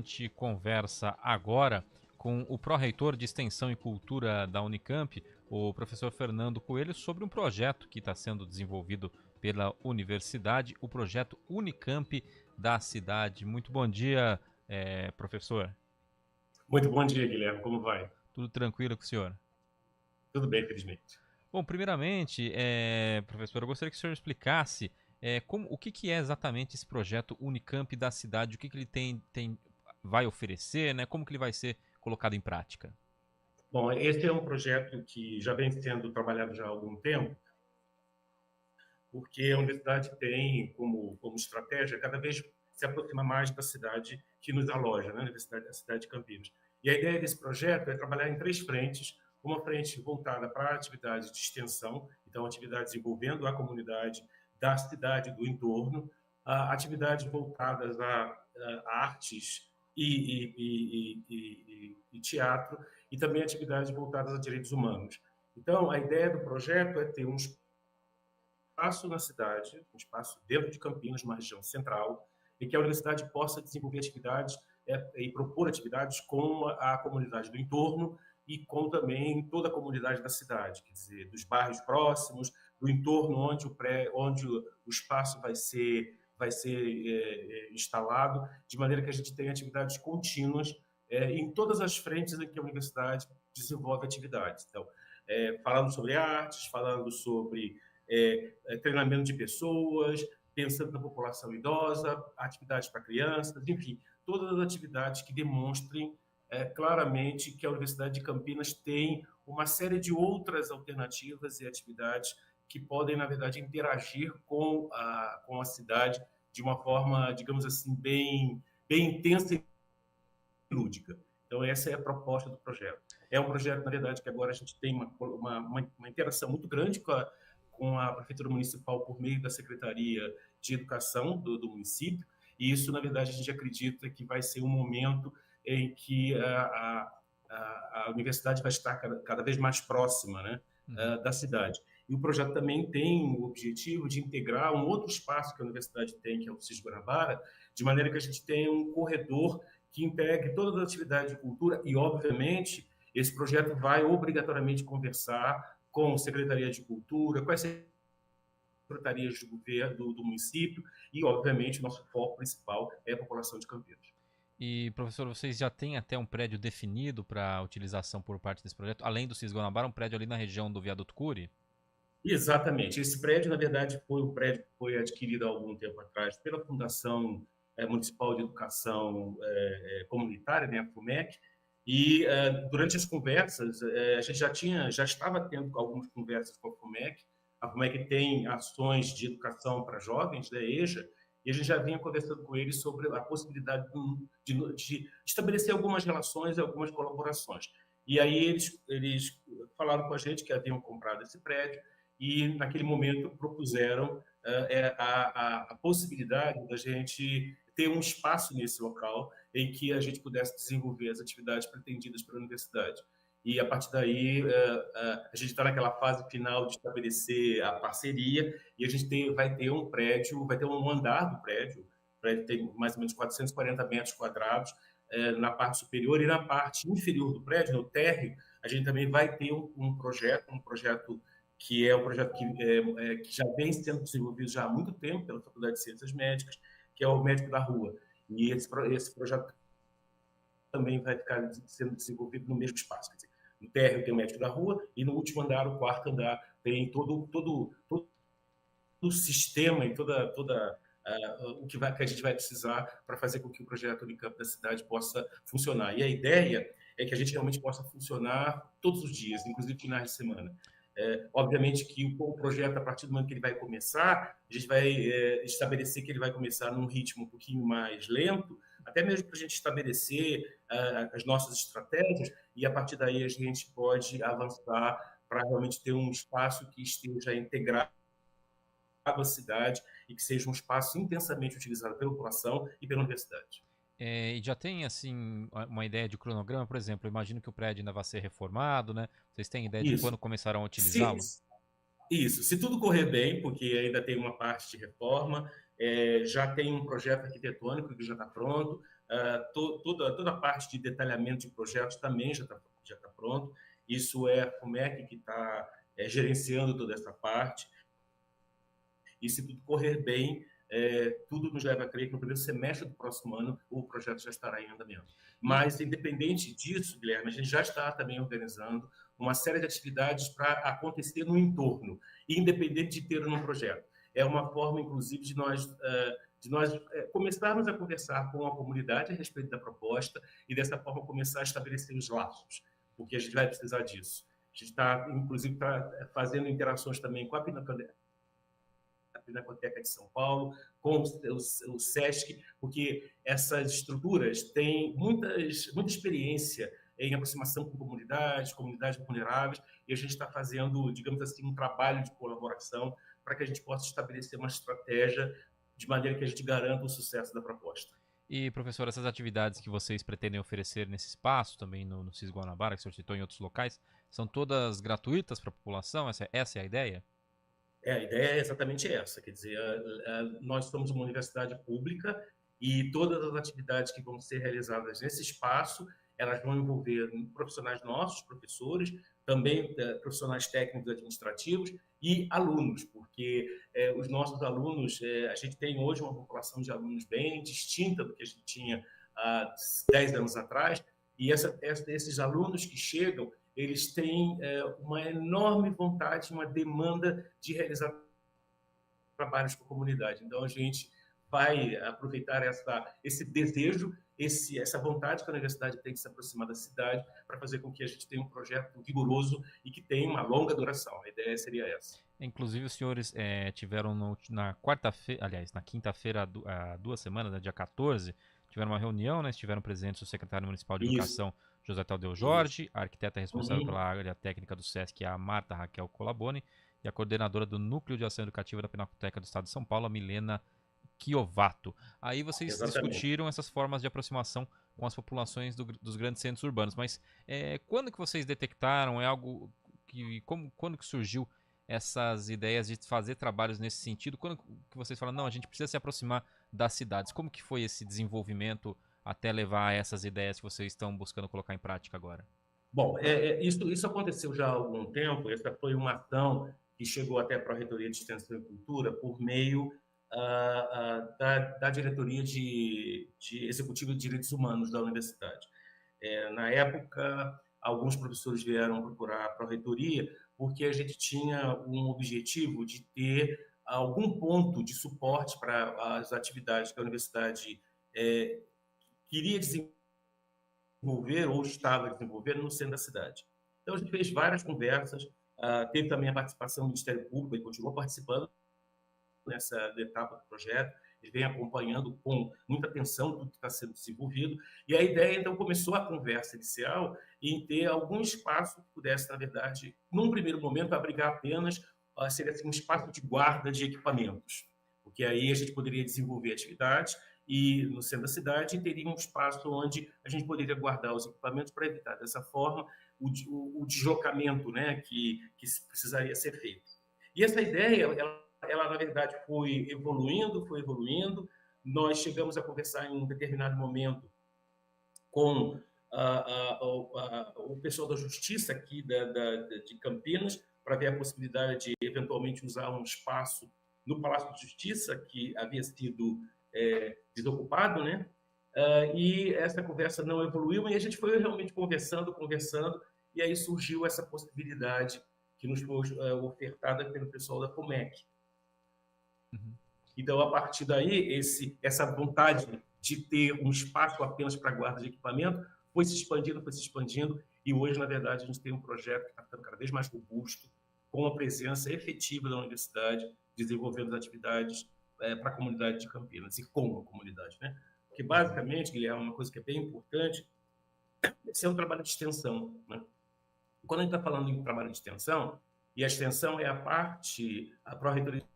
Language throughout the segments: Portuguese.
gente conversa agora com o pró-reitor de Extensão e Cultura da Unicamp, o professor Fernando Coelho, sobre um projeto que está sendo desenvolvido pela universidade, o projeto Unicamp da cidade. Muito bom dia, professor. Muito bom dia, Guilherme. Como vai? Tudo tranquilo com o senhor? Tudo bem, felizmente. Bom, primeiramente, professor, eu gostaria que o senhor explicasse o que é exatamente esse projeto Unicamp da cidade, o que ele vai oferecer, né? Como que ele vai ser colocado em prática? Bom, esse é um projeto que já vem sendo trabalhado já há algum tempo, porque a universidade tem como estratégia cada vez se aproximar mais da cidade que nos aloja, né? A cidade de Campinas. E a ideia desse projeto é trabalhar em três frentes: uma frente voltada para atividades de extensão, então atividades envolvendo a comunidade da cidade, do entorno, atividades voltadas a artes e teatro, e também atividades voltadas a direitos humanos. Então, a ideia do projeto é ter um espaço na cidade, um espaço dentro de Campinas, uma região central, e que a universidade possa desenvolver atividades e propor atividades com a comunidade do entorno e com também toda a comunidade da cidade, quer dizer, dos bairros próximos, do entorno onde o espaço vai ser instalado, de maneira que a gente tenha atividades contínuas em todas as frentes em que a universidade desenvolve atividades. Então, falando sobre artes, falando sobre treinamento de pessoas, pensando na população idosa, atividades para crianças, enfim, todas as atividades que demonstrem claramente que a Universidade de Campinas tem uma série de outras alternativas e atividades que podem, na verdade, interagir com a cidade de uma forma, digamos assim, bem intensa e lúdica. Então, essa é a proposta do projeto. É um projeto, na verdade, que agora a gente tem uma interação muito grande com a Prefeitura Municipal por meio da Secretaria de Educação do município, e isso, na verdade, a gente acredita que vai ser um momento em que a universidade vai estar cada vez mais próxima, né, da cidade. E o projeto também tem o objetivo de integrar um outro espaço que a universidade tem, que é o CIS Guanabara, de maneira que a gente tenha um corredor que integre toda a atividade de cultura e, obviamente, esse projeto vai obrigatoriamente conversar com a Secretaria de Cultura, com as secretarias de governo do município e, obviamente, o nosso foco principal é a população de Campinas. E, professor, vocês já têm até um prédio definido para utilização por parte desse projeto, além do CIS Guanabara, um prédio ali na região do Viaduto Cury? Exatamente. Esse prédio, na verdade, foi um prédio que foi adquirido há algum tempo atrás pela Fundação Municipal de Educação Comunitária, né, a FUMEC, e durante as conversas, a gente já estava tendo algumas conversas com a FUMEC. A FUMEC tem ações de educação para jovens, né, EJA, e a gente já vinha conversando com eles sobre a possibilidade de estabelecer algumas relações e algumas colaborações. E aí eles falaram com a gente que haviam comprado esse prédio, e naquele momento propuseram a possibilidade da gente ter um espaço nesse local em que a gente pudesse desenvolver as atividades pretendidas pela universidade. E a partir daí a gente está naquela fase final de estabelecer a parceria, e a gente vai ter um prédio, vai ter um andar do prédio. O prédio tem mais ou menos 440 metros quadrados na parte superior, e na parte inferior do prédio, no térreo, a gente também vai ter um projeto que é um projeto que já vem sendo desenvolvido já há muito tempo pela Faculdade de Ciências Médicas, que é o Médico da Rua. E esse projeto também vai ficar sendo desenvolvido no mesmo espaço. Quer dizer, no térreo tem o Médico da Rua, e no último andar, o quarto andar, tem todo o sistema e toda o que a gente vai precisar para fazer com que o projeto Unicamp da cidade possa funcionar. E a ideia é que a gente realmente possa funcionar todos os dias, inclusive finais de semana. Obviamente que o projeto, a partir do momento que ele vai começar, a gente vai estabelecer que ele vai começar num ritmo um pouquinho mais lento, até mesmo para a gente estabelecer as nossas estratégias, e a partir daí a gente pode avançar para realmente ter um espaço que esteja integrado à cidade e que seja um espaço intensamente utilizado pela população e pela universidade. E já tem, assim, uma ideia de cronograma? Por exemplo, eu imagino que o prédio ainda vai ser reformado, né? Vocês têm ideia de Isso. quando começarão a Se, utilizá-lo? Isso, se tudo correr bem, porque ainda tem uma parte de reforma, já tem um projeto arquitetônico que já está pronto, toda a parte de detalhamento de projetos também já tá pronto. Isso é a FUMEC que está gerenciando toda essa parte. E se tudo correr bem, tudo nos leva a crer que no primeiro semestre do próximo ano o projeto já estará em andamento. Mas, independente disso, Guilherme, a gente já está também organizando uma série de atividades para acontecer no entorno, independente de ter um projeto. É uma forma, inclusive, de nós começarmos a conversar com a comunidade a respeito da proposta e, dessa forma, começar a estabelecer os laços, porque a gente vai precisar disso. A gente está, inclusive, fazendo interações também com a Pinacoteca de São Paulo, com o SESC, porque essas estruturas têm muita experiência em aproximação com comunidades vulneráveis, e a gente está fazendo, digamos assim, um trabalho de colaboração para que a gente possa estabelecer uma estratégia de maneira que a gente garanta o sucesso da proposta. E, professor, essas atividades que vocês pretendem oferecer nesse espaço, também no CIS Guanabara, que o senhor citou em outros locais, são todas gratuitas para a população? Essa é a ideia? A ideia é exatamente essa, quer dizer, nós somos uma universidade pública e todas as atividades que vão ser realizadas nesse espaço, elas vão envolver profissionais nossos, professores, também profissionais técnicos administrativos e alunos, porque os nossos alunos, a gente tem hoje uma população de alunos bem distinta do que a gente tinha há 10 anos atrás, e esses alunos que chegam, eles têm uma enorme vontade, uma demanda de realizar trabalhos com a comunidade. Então, a gente vai aproveitar esse desejo, essa vontade que a universidade tem de se aproximar da cidade para fazer com que a gente tenha um projeto vigoroso e que tenha uma longa duração. A ideia seria essa. Inclusive, os senhores tiveram na quarta-feira, aliás, na quinta-feira, há 2 semanas, né, dia 14, tiveram uma reunião, né, estiveram presentes o secretário municipal de Educação, José Tadeu Jorge, a arquiteta responsável pela área técnica do SESC, a Marta Raquel Colaboni, e a coordenadora do Núcleo de Ação Educativa da Pinacoteca do Estado de São Paulo, a Milena Chiovato. Aí vocês discutiram essas formas de aproximação com as populações dos grandes centros urbanos, mas quando que vocês detectaram, quando que surgiu essas ideias de fazer trabalhos nesse sentido? Quando que vocês falam, não, a gente precisa se aproximar das cidades? Como que foi esse desenvolvimento até levar a essas ideias que vocês estão buscando colocar em prática agora? Bom, isso aconteceu já há algum tempo. Essa foi uma ação que chegou até para a Reitoria de Extensão e Cultura por meio da Diretoria de Executiva de Direitos Humanos da Universidade. Na época, alguns professores vieram procurar a Pró-Reitoria porque a gente tinha um objetivo de ter algum ponto de suporte para as atividades que a universidade queria desenvolver ou estava desenvolvendo no centro da cidade. Então, a gente fez várias conversas, teve também a participação do Ministério Público, e continuou participando nessa etapa do projeto, ele vem acompanhando com muita atenção tudo que está sendo desenvolvido, e a ideia, então, começou a conversa inicial em ter algum espaço que pudesse, na verdade, num primeiro momento, abrigar apenas, seria assim, um espaço de guarda de equipamentos, porque aí a gente poderia desenvolver atividades e no centro da cidade teria um espaço onde a gente poderia guardar os equipamentos para evitar, dessa forma, o deslocamento, né, que precisaria ser feito. E essa ideia, ela, na verdade, foi evoluindo. Nós chegamos a conversar em um determinado momento com o pessoal da Justiça aqui de Campinas para ver a possibilidade de, eventualmente, usar um espaço no Palácio de Justiça, que havia sido desocupado, né? E essa conversa não evoluiu, e a gente foi realmente conversando, e aí surgiu essa possibilidade que nos foi ofertada pelo pessoal da FUMEC. Uhum. Então, a partir daí, essa vontade de ter um espaço apenas para guarda de equipamento foi se expandindo, e hoje, na verdade, a gente tem um projeto que está ficando cada vez mais robusto, com a presença efetiva da universidade, desenvolvendo atividades para a comunidade de Campinas, e com a comunidade, né? Porque, basicamente, Guilherme, uma coisa que é bem importante, esse é um trabalho de extensão, né? Quando a gente está falando em trabalho de extensão, e a extensão é a Pró-Reitoria de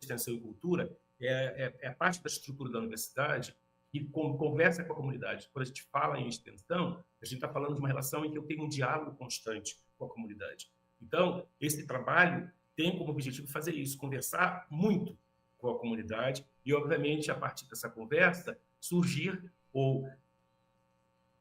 Extensão e Cultura, é a parte da estrutura da universidade que conversa com a comunidade. Quando a gente fala em extensão, a gente está falando de uma relação em que eu tenho um diálogo constante com a comunidade. Então, esse trabalho tem como objetivo fazer isso, conversar muito com a comunidade e, obviamente, a partir dessa conversa, surgir ou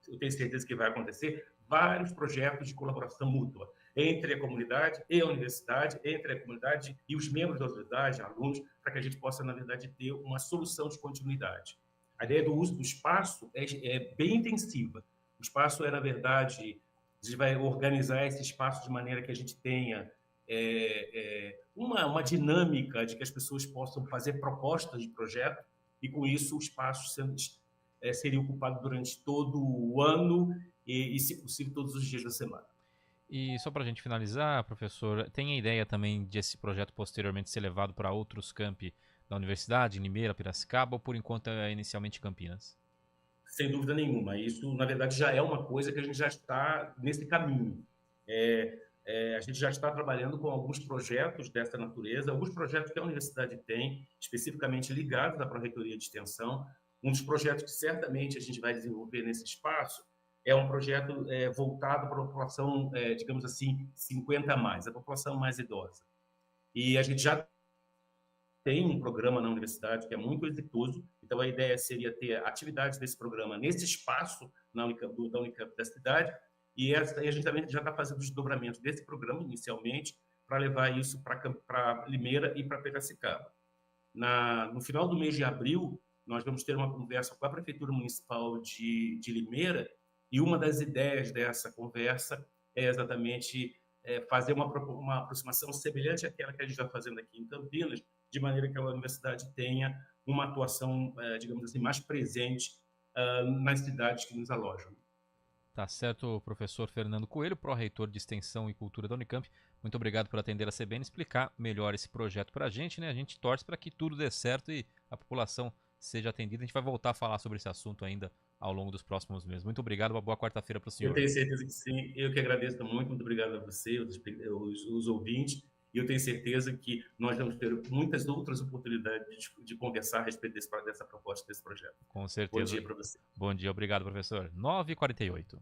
eu tenho certeza que vai acontecer, vários projetos de colaboração mútua entre a comunidade e a universidade, entre a comunidade e os membros da universidade, alunos, para que a gente possa, na verdade, ter uma solução de continuidade. A ideia do uso do espaço é bem intensiva. O espaço é, na verdade, a gente vai organizar esse espaço de maneira que a gente tenha uma dinâmica de que as pessoas possam fazer propostas de projeto e, com isso, o espaço seria ocupado durante todo o ano e, se possível, todos os dias da semana. E só para a gente finalizar, professor, tem a ideia também de esse projeto posteriormente ser levado para outros campi da universidade, em Limeira, Piracicaba, ou por enquanto é inicialmente Campinas? Sem dúvida nenhuma. Isso, na verdade, já é uma coisa que a gente já está nesse caminho. A gente já está trabalhando com alguns projetos dessa natureza, alguns projetos que a universidade tem, especificamente ligados à Pró-Reitoria de Extensão. Um dos projetos que certamente a gente vai desenvolver nesse espaço é um projeto voltado para a população, digamos assim, 50 a mais, a população mais idosa. E a gente já tem um programa na universidade que é muito exitoso, então a ideia seria ter atividades desse programa nesse espaço da Unicamp da cidade, e a gente também já está fazendo o desdobramento desse programa inicialmente para levar isso para Limeira e para Piracicaba. No final do mês de abril, nós vamos ter uma conversa com a Prefeitura Municipal de Limeira, e uma das ideias dessa conversa é exatamente fazer uma aproximação semelhante àquela que a gente está fazendo aqui em Campinas, de maneira que a universidade tenha uma atuação, digamos assim, mais presente nas cidades que nos alojam. Tá certo, professor Fernando Coelho, pró-reitor de Extensão e Cultura da Unicamp. Muito obrigado por atender a CBN e explicar melhor esse projeto para a gente, né? A gente torce para que tudo dê certo e a população seja atendida. A gente vai voltar a falar sobre esse assunto ainda ao longo dos próximos meses. Muito obrigado, uma boa quarta-feira para o senhor. Eu tenho certeza que sim. Eu que agradeço muito obrigado a você, os ouvintes. E eu tenho certeza que nós vamos ter muitas outras oportunidades de conversar a respeito dessa proposta, desse projeto. Com certeza. Bom dia para você. Bom dia, obrigado, professor. 9h48.